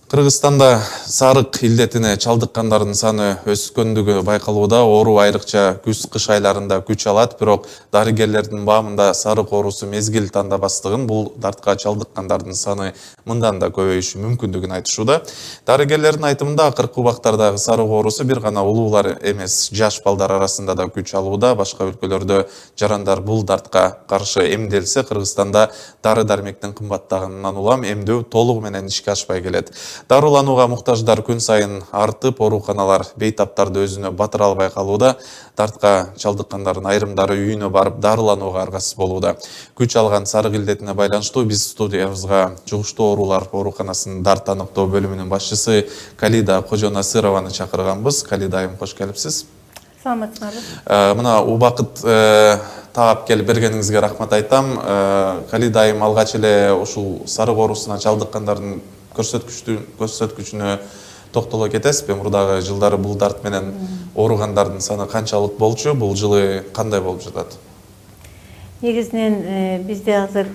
Кыргызстанда сарык илдетине чалдыккандардын саны өскөндүгү байкалууда. Оору айрыкча күз-кыш айларында күч алат, бирок дарыгерлердин баамында сарык оорусу мезгил тандабастыгын, бул дартка чалдыккандардын саны мындан да көбөйүшү мүмкүндүгүн айтышууда. Дарыгерлердин айтымында акыркы убактардагы сарык оорусу бир гана улуулар эмес, жаш балдар арасында да күч алууда. Башка өлкөлөрдө жарандар бул дартка каршы эмделсе, Кыргызстанда дары-дармектин кымбаттаганынан улам эмдөө толугу менен ишке ашпай келет. Дарыланууга муктаждар күн сайын артып, ооруканалар бейтаптарды өзүнө батыра албай калууда. Дартка чалдыккандардын айрымдары үйүнө барып дарыланууга аргасыз болууда. Күч алган сарык илдетине байланыштуу биз студиябызга жугуштуу оорулар ооруканасынын дарт аныктоо бөлүмүнүн башчысы Калида Кожонасырованы чакырганбыз. Калида айым, кош келипсиз. Саламатсыңарбы. Мына убакыт таап келип бергениңизге рахмат айтам. Калида айым, алгач эле ушул сарык оорусуна чалдыккандардын көрсөткүчүнө токтоло кетесизби? Мурдагы жылдары бул дарт менен ооругандардын саны канчалык болчу? Бул жылы кандай болуп жатат? Негизинен бизде азыр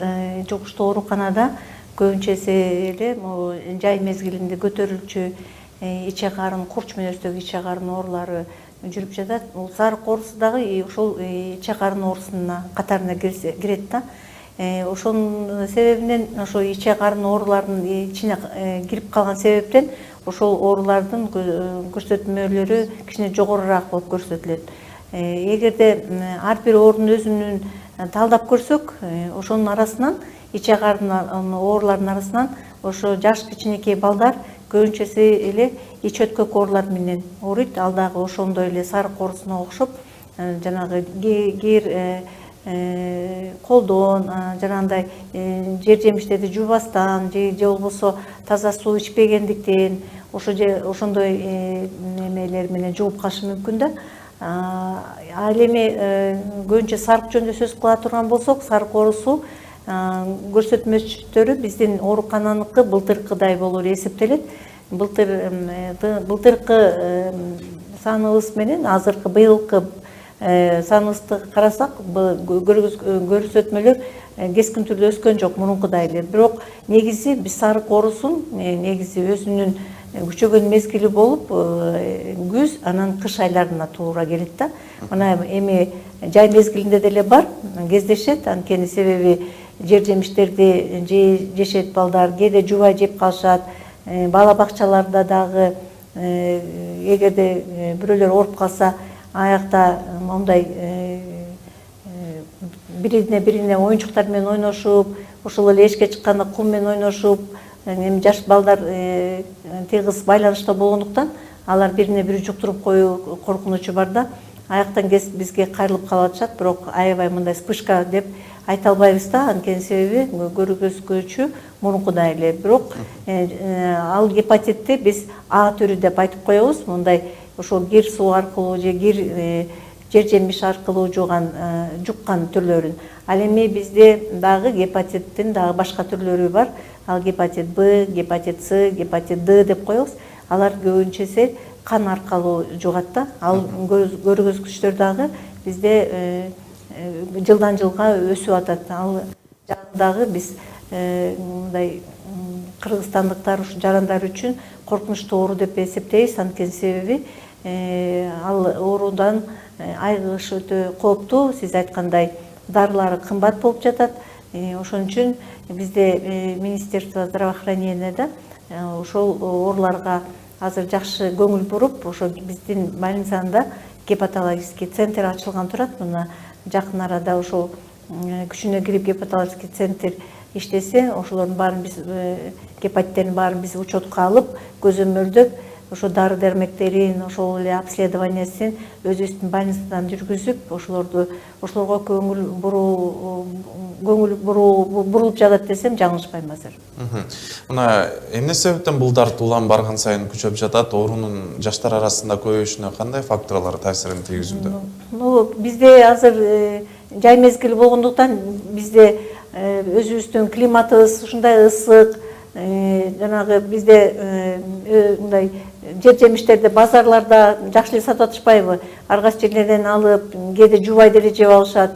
жугуштуу ооруканада көбүнчөсү эле жай мезгилинде көтөрүлчү иче карын, курч мүнөздөгү иче карын оорулары жүрүп жатат. Бул сарык оорусу дагы ошол иче карын оорусунун катарына кирет да. Ошонун себебинен, ошо иче карын ооруларынын ичине кирип калган себептен ошол оорулардын көрсөтмөлөрү кичине жогорураак болуп көрсөтүлөт. Эгерде ар бир оорунун өзүнүн талдап көрсөк, ошонун арасынан, иче карын ооруларынын арасынан ошо жаш кичинекей балдар көбүнчөсү эле ич өткөк оорулар менен ооруйт. Ал дагы ошондой эле сарык оорусуна окшоп, жанагы кир колдон, жанагындай жер жемиштерди жуубастан же болбосо таза суу ичпегендиктен ошондой немелер менен жугуп калышы мүмкүн да. Ал эми көбүнчө сарык жөнүндө сөз кыла турган болсок, сарык оорусу көрсөтмөчтөрү биздин оорукананыкы былтыркыдай болур эсептелет. Былтыркы саныбыз менен азыркы быйылкы саныбызды карасак, көрсөтмөлөр кескин түрдө өскөн жок мурункудай эле. Бирок негизи биз сарык оорусун негизи өзүнүн күчөгөн мезгили болуп күз, анан кыш айларына туура келет да. Мына эми жай мезгилинде деле бар, кездешет. Анткени себеби жер жемиштерди жешет балдар, кээде жубай жеп калышат. Бала бакчаларда дагы эгерде бирөөлөр ооруп калса, аякта мондай бирине оюнчуктар менен ойношуп, ошол эле эшикке чыкканда кум менен ойношуп, эми жаш балдар тыгыз байланышта болгондуктан алар бирине бири жуктуруп коюу коркунучу бар да. Аяктан бизге кайрылып калып атышат, бирок аябай мындай вспышка деп айта албайбыз да. Анткени себеби көргөзгүчү мурункудай эле. Бирок ал гепатитти биз А түрү деп айтып коебуз. Мындай ошол кир суу аркылуу же жер жемиш аркылуу жуккан түрлөрүн. Ал эми бизде дагы гепатиттин дагы башка түрлөрү бар. Ал гепатит Б, гепатит С, гепатит Д деп коебуз. Алар көбүнчөсү кан аркылуу жугат да. Ал көргөзгүчтөр дагы бизде жылдан жылга өсүп атат. Ал дагы биз мындай кыргызстандыктар ушу жарандар үчүн коркунучтуу оору деп эсептейбиз. Анткени себеби ал оорудан айыгыш өтө кооптуу. Сиз айткандай дарылары кымбат болуп жатат. Ошон үчүн бизде Министерство здравоохранения да ошол ооруларга азыр жакшы көңүл буруп, ошо биздин больницада гепатологический центр ачылган турат. Мына жакын арада ошол күчүнө кирип гепатологический центр иштесе, ошолордун баарын биз гепатиттердин баарын биз учетко алып, көзөмөлдөп, ошо дары дармектерин, ошол эле обследованиясын өзүбүздүн больницадан жүргүзүп, ошолорго көңүл бурулуп жатат десем жаңылышпайм азыр. Мына эмне себептен бул дарт улам барган сайын күчөп жатат? Оорунун жаштар арасында көбөйүшүнө кандай факторлор таасирин тийгизүүдө? Бизде азыр жай мезгили болгондуктан бизде өзүбүздүн климатыбыз ушундай ысык, жанагы бизде мындай жер жемиштерди базарларда жакшы эле сатып атышпайбы? Ар кайсы жерлерден алып, кээде жубай деле жеп алышат.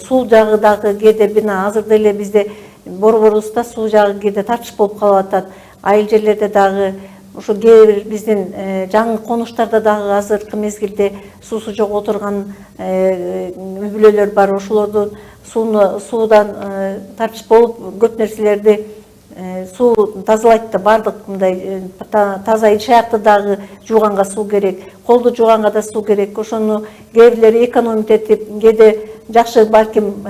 Суу жагы дагы кээде азыр деле бизде борборубузда суу жагы кээде тартыш болуп калып атат. айыл жерлерде дагы ошо кээ бир биздин жаңы конуштарда дагы азыркы мезгилде суусу жок отурган үй бүлөлөр бар. Ошолордун суудан тартыш болуп көп нерселерди суу тазалайт да, баардык мындай таза иш-аякты дагы жууганга суу керек, колду жууганга да суу керек. Ошону кээ бирлери экономить этип, кээде жакшы балким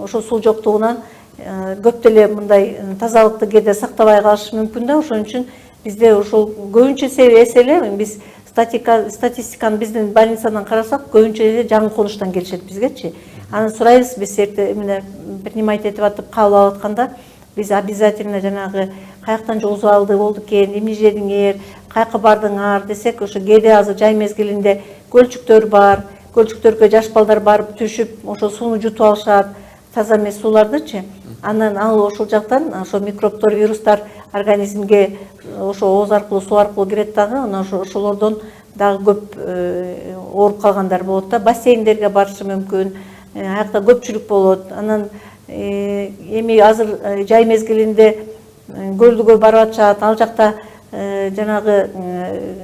ошо суу жоктугунан көп деле мындай тазалыкты кээде сактабай калышы мүмкүн да. Ошон үчүн бизде ошол көбүнчө эсе эле биз статистиканы биздин больницадан карасак көбүнчө эле жаңы конуштан келишет бизгечи. Аны сурайбыз, биз эмне принимать этип атып кабыл алып атканда биз обязательно жанагы каяктан жугузуп алды болду экен, эмне жедиңер, каяка бардыңар десек, ошо кээде азыр жай мезгилинде көлчүктөр бар, көлчүктөргө жаш балдар барып түшүп, ошо сууну жутуп алышат, таза эмес суулардычы. Анан ал ошол жактан ошо микробтор, вирустар организмге ошо ооз аркылуу, суу аркылуу кирет дагы, анан ошолордон дагы көп ооруп калгандар болот да. Бассейндерге барышы мүмкүн, аякта көпчүлүк болот. Анан эми азыр жай мезгилинде көлдүгө барып атышат, ал жакта жанагы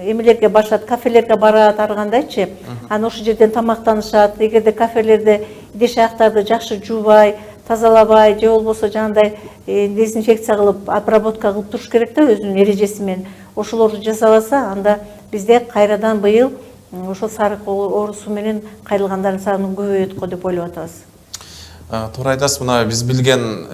эмелерге барышат, кафелерге барат, ар кандайчы. Анан ошол жерден тамактанышат. Эгерде кафелерде идиш-аяктарды жакшы жуубай, тазалабай, же болбосо жанагындай дезинфекция кылып, обработка кылып туруш керек да өзүнүн эрежеси менен. Ошолорду жасабаса, анда бизде кайрадан быйыл ошо сарык оорусу менен кайрылгандардын саны көбөйөт го деп ойлоп атабыз. Туура айтасыз. Мына биз билген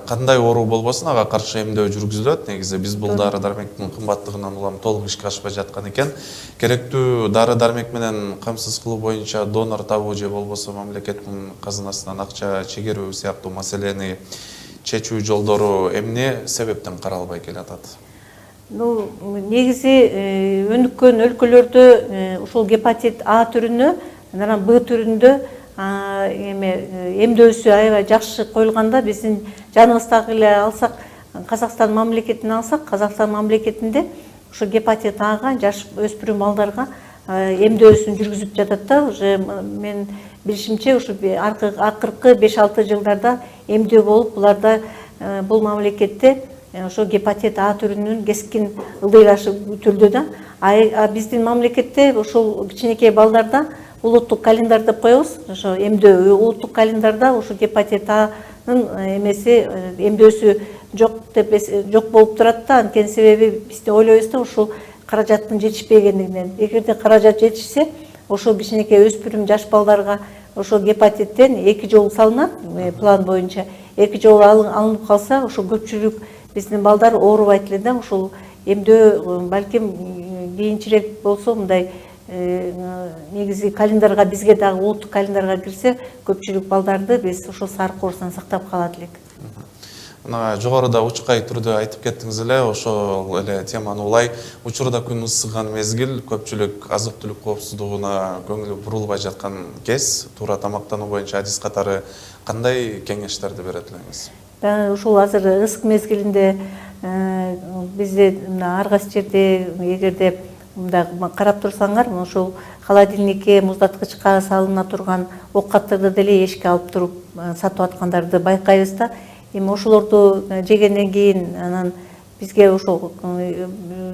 кандай оору болбосун ага каршы эмдөө жүргүзүлөт. Негизи биз бул дары дармектин кымбаттыгынан улам толук ишке ашпай жаткан экен. Керектүү дары дармек менен камсыз кылуу боюнча донор табуу же болбосо мамлекеттин казынасынан акча чегерүү сыяктуу маселени чечүү жолдору эмне себептен каралбай келатат? Негизи өнүккөн өлкөлөрдө ушул гепатит А түрүнө, анан Б түрүндө эмдөөсү аябай жакшы коюлганда, биздин жаныбыздагы эле алсак, Казакстан мамлекетин алсак, Казакстан мамлекетинде ушу гепатит Ага жаш өспүрүм балдарга эмдөөсүн жүргүзүп жатат да. Уже мен билишимче ушу акыркы 5-6 жылдарда эмдөө болуп, буларда бул мамлекетте ошо гепатит А түрүнүн кескин ылдыйлашы күтүлдү да. Биздин мамлекетте ошол кичинекей балдарда улуттук календарь деп коебуз, ошо эмдөө улуттук календарда ошо гепатит Анын эмеси эмдөөсү жок болуп турат да. Анткени себеби биз ойлойбуз да, ушул каражаттын жетишпегендигинен. Эгерде каражат жетишсе, ошол кичинекей өспүрүм жаш балдарга ошо гепатиттен 2 жолу салынат, план боюнча 2 жолу алынып калса, ошо көпчүлүк биздин балдар оорубайт эле да. Ушул эмдөө балким кийинчерээк болсо, мындай негизи календарга, бизге дагы улуттук календарга кирсе, көпчүлүк балдарды биз ошол сарык оорусунан сактап калат элек. Мына жогоруда учкай түрдө айтып кеттиңиз эле, ошол эле теманы улай. Учурда күн ысыган мезгил, көпчүлүк азык-түлүк коопсуздугуна көңүлү бурулбай жаткан кез. Туура тамактануу боюнча адис катары кандай кеңештерди берет элеңиз? Ушул азыр ысык мезгилинде бизде ар кайсы жерде, эгерде карап турсаңар, ошол холодильникке, муздаткычка салына турган оокаттарды деле эшикке алып туруп сатып аткандарды байкайбыз да. Эми ошолорду жегенден кийин анан бизге ошол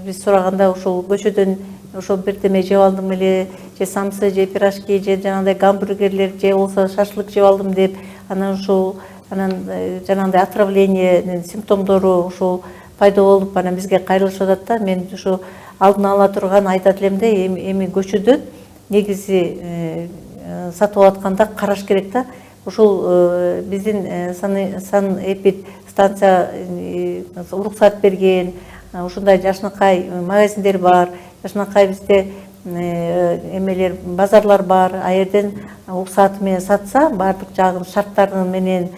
биз сураганда ошол көчөдөн ошол бирдеме жеп алдым эле, же самсы, же пирожки, же жанагындай гамбургерлер, же болсо шашлык жеп алдым деп, анан ошол жанагындай отравлениенин симптомдору ошол пайда болуп, анан бизге кайрылышып атат да. Мен ошо алдын ала турган айтат элем да, эми көчөдө негизи сатып атканда караш керек да. Ушул биздин санэпид станция уруксат берген, ушундай жашнакай магазиндер бар, жашнакай бизде эмелер, базарлар бар. Аерден уруксаты менен сатса, баардык жагын шарттары менен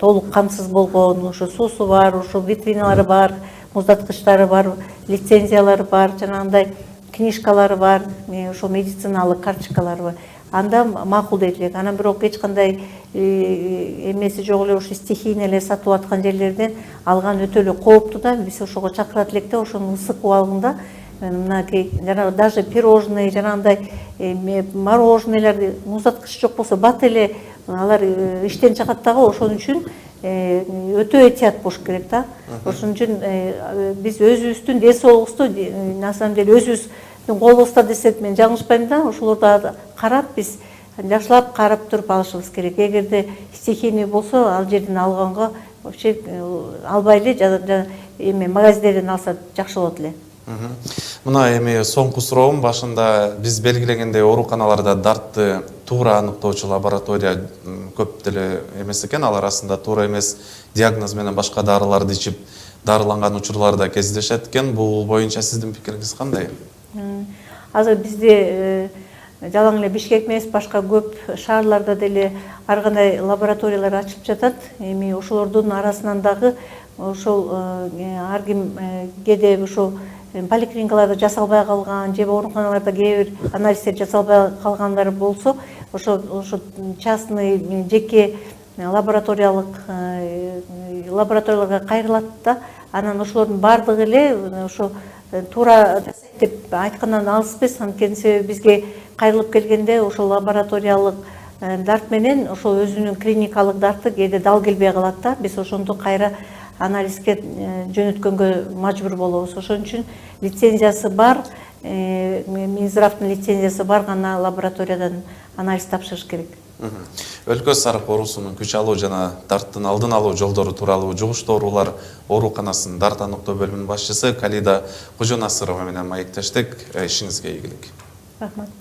толук камсыз болгон, ошо суусу бар, ошо витриналары бар, муздаткычтары бар, лицензиялары бар, жанагындай книжкалары бар, ошо медициналык карточкалары бар. Анда макул дейт элек. Анан бирок эч кандай эмеси жок эле, ошо стихийно эле сатып аткан жерлерден алган өтө эле кооптуу да. Биз ошого чакырат элек да, ошонун ысык убагында мынакей жанагы даже пирожный, жанагындай мороженелерди муздаткыч жок болсо бат эле алар иштен чыгат дагы. Ошон үчүн өтө этият болуш керек да. Ошон үчүн биз өзүбүздүн денсаулыгыбызды на самом деле өзүбүздүн колубузда десек мен жаңылышпайм да, ошолорду карап биз жакшылап карап туруп алышыбыз керек. Эгерде стихийный болсо, ал жерден алганга вообще албай эле эми магазиндерден алса жакшы болот эле. Мына эми соңку суроом, башында биз белгилегендей ооруканаларда дартты туура аныктоочу лаборатория көп деле эмес экен. Ал арасында туура эмес диагноз менен башка дарыларды ичип дарыланган учурлар да кездешет экен. Бул боюнча сиздин пикириңиз кандай? Азыр бизде жалаң эле Бишкек эмес, башка көп шаарларда деле ар кандай лабораториялар ачылып жатат. Эми ошолордун арасынан дагы ошол ар ким кээде ошол поликлиникаларда жасалбай калган же ооруканаларда кээ бир анализдер жасалбай калгандар болсо, ошо частный жеке лабораторияларга кайрылат да. Анан ошолордун баардыгы эле ошо туура деп айткандан алыспыз. Анткени себеби бизге кайрылып келгенде ошол лабораториялык дарт менен ошол өзүнүн клиникалык дарты кээде дал келбей калат да. Биз ошондо кайра анализге жөнөткөнгө мажбур болобуз. Ошон үчүн лицензиясы бар, Минздравдын лицензиясы бар гана лабораториядан анализ тапшырыш керек. Өлкө сарык оорусунун күч алуу жана дарттын алдын алуу жолдору тууралуу жугуштуу оорулар ооруканасынын дарт аныктоо бөлүмүнүн башчысы Калида Кожонасырова менен маектештик. Ишиңизге ийгилик. Рахмат.